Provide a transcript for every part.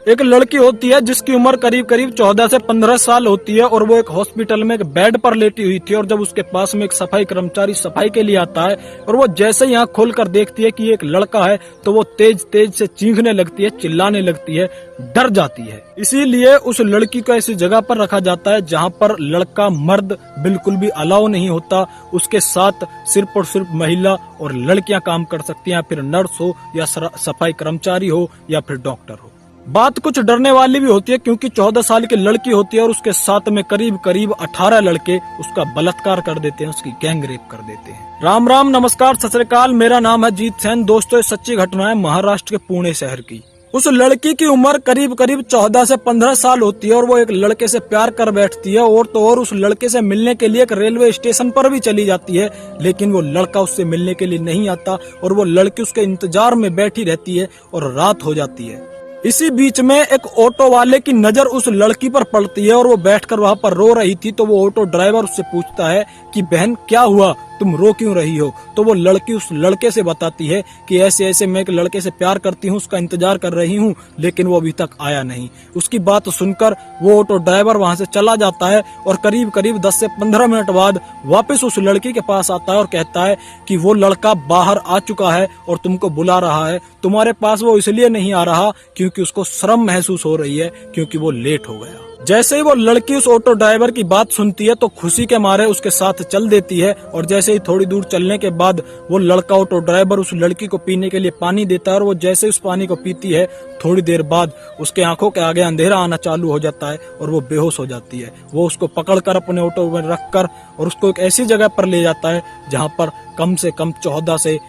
एक लड़की होती है जिसकी उम्र करीब करीब 14 से 15 साल होती है और वो एक हॉस्पिटल में एक बेड पर लेटी हुई थी। और जब उसके पास में एक सफाई कर्मचारी सफाई के लिए आता है और वो जैसे ही आंख खोलकर देखती है कि ये एक लड़का है तो वो तेज तेज से चीखने लगती है, चिल्लाने लगती है, डर जाती है। इसीलिए उस लड़की को ऐसी जगह पर रखा जाता है जहाँ पर लड़का मर्द बिल्कुल भी अलाउ नहीं होता। उसके साथ सिर्फ और सिर्फ महिला और लड़कियां काम कर सकती हैं, फिर नर्स हो या सफाई कर्मचारी हो या फिर डॉक्टर हो। बात कुछ डरने वाली भी होती है क्योंकि 14 साल की लड़की होती है और उसके साथ में करीब करीब 18 लड़के उसका बलात्कार कर देते हैं, उसकी गैंग रेप कर देते हैं। राम राम, नमस्कार, सत श्री अकाल। मेरा नाम है जीत सेन। दोस्तों, सच्ची घटना है महाराष्ट्र के पुणे शहर की। उस लड़की की उम्र करीब करीब 14 से 15 साल होती है और वो एक लड़के से प्यार कर बैठती है और तो और उस लड़के से मिलने के लिए एक रेलवे स्टेशन पर भी चली जाती है, लेकिन वो लड़का उससे मिलने के लिए नहीं आता और वो लड़की उसके इंतजार में बैठी रहती है और रात हो जाती है। इसी बीच में एक ऑटो वाले की नजर उस लड़की पर पड़ती है और वो बैठकर वहां पर रो रही थी। तो वो ऑटो ड्राइवर उससे पूछता है कि बहन क्या हुआ, तुम रो क्यों रही हो? तो वो लड़की उस लड़के से बताती है कि ऐसे ऐसे मैं एक लड़के से प्यार करती हूँ, उसका इंतजार कर रही हूँ, लेकिन वो अभी तक आया नहीं। उसकी बात सुनकर वो ऑटो ड्राइवर वहां से चला जाता है और करीब करीब 10 से 15 मिनट बाद वापस उस लड़की के पास आता है और कहता है कि वो लड़का बाहर आ चुका है और तुमको बुला रहा है। तुम्हारे पास वो इसलिए नहीं आ रहा क्योंकि उसको शर्म महसूस हो रही है क्योंकि वो लेट हो गया। जैसे ही वो लड़की उस ऑटो ड्राइवर की बात सुनती है तो खुशी के मारे उसके साथ चल देती है और जैसे ही थोड़ी दूर चलने के बाद वो लड़का ऑटो ड्राइवर उस लड़की को पीने के लिए पानी देता है और वो जैसे उस पानी को पीती है थोड़ी देर बाद उसके आंखों के आगे अंधेरा आना चालू हो जाता है और वो बेहोश हो जाती है। वो उसको पकड़कर अपने ऑटो में रखकर और उसको एक ऐसी जगह पर ले जाता है जहाँ पर कम से कम 14 से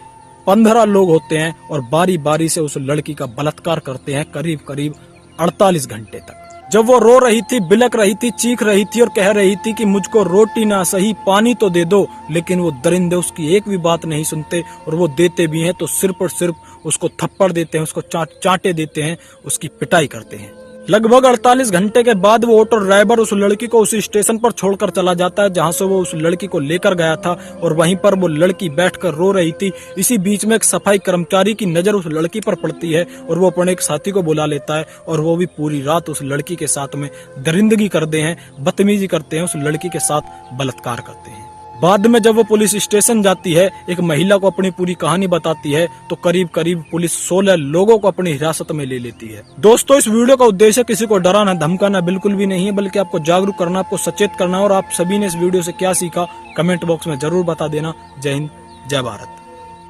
15 लोग होते हैं और बारी बारी से उस लड़की का बलात्कार करते हैं करीब करीब 48 घंटे तक। जब वो रो रही थी, बिलक रही थी, चीख रही थी और कह रही थी कि मुझको रोटी ना सही पानी तो दे दो, लेकिन वो दरिंदे उसकी एक भी बात नहीं सुनते और वो देते भी हैं तो सिर्फ और सिर्फ उसको थप्पड़ देते हैं, उसको चांटे देते हैं, उसकी पिटाई करते हैं। लगभग 48 घंटे के बाद वो ऑटो ड्राइवर उस लड़की को उसी स्टेशन पर छोड़कर चला जाता है जहां से वो उस लड़की को लेकर गया था और वहीं पर वो लड़की बैठकर रो रही थी। इसी बीच में एक सफाई कर्मचारी की नजर उस लड़की पर पड़ती है और वो अपने एक साथी को बुला लेता है और वो भी पूरी रात उस लड़की के साथ में दरिंदगी करते हैं, बदतमीजी करते हैं, उस लड़की के साथ बलात्कार करते हैं। बाद में जब वो पुलिस स्टेशन जाती है, एक महिला को अपनी पूरी कहानी बताती है तो करीब करीब पुलिस 16 लोगों को अपनी हिरासत में ले लेती है। दोस्तों, इस वीडियो का उद्देश्य किसी को डराना धमकाना बिल्कुल भी नहीं है, बल्कि आपको जागरूक करना, आपको सचेत करना। और आप सभी ने इस वीडियो से क्या सीखा कमेंट बॉक्स में जरूर बता देना। जय हिंद, जय भारत।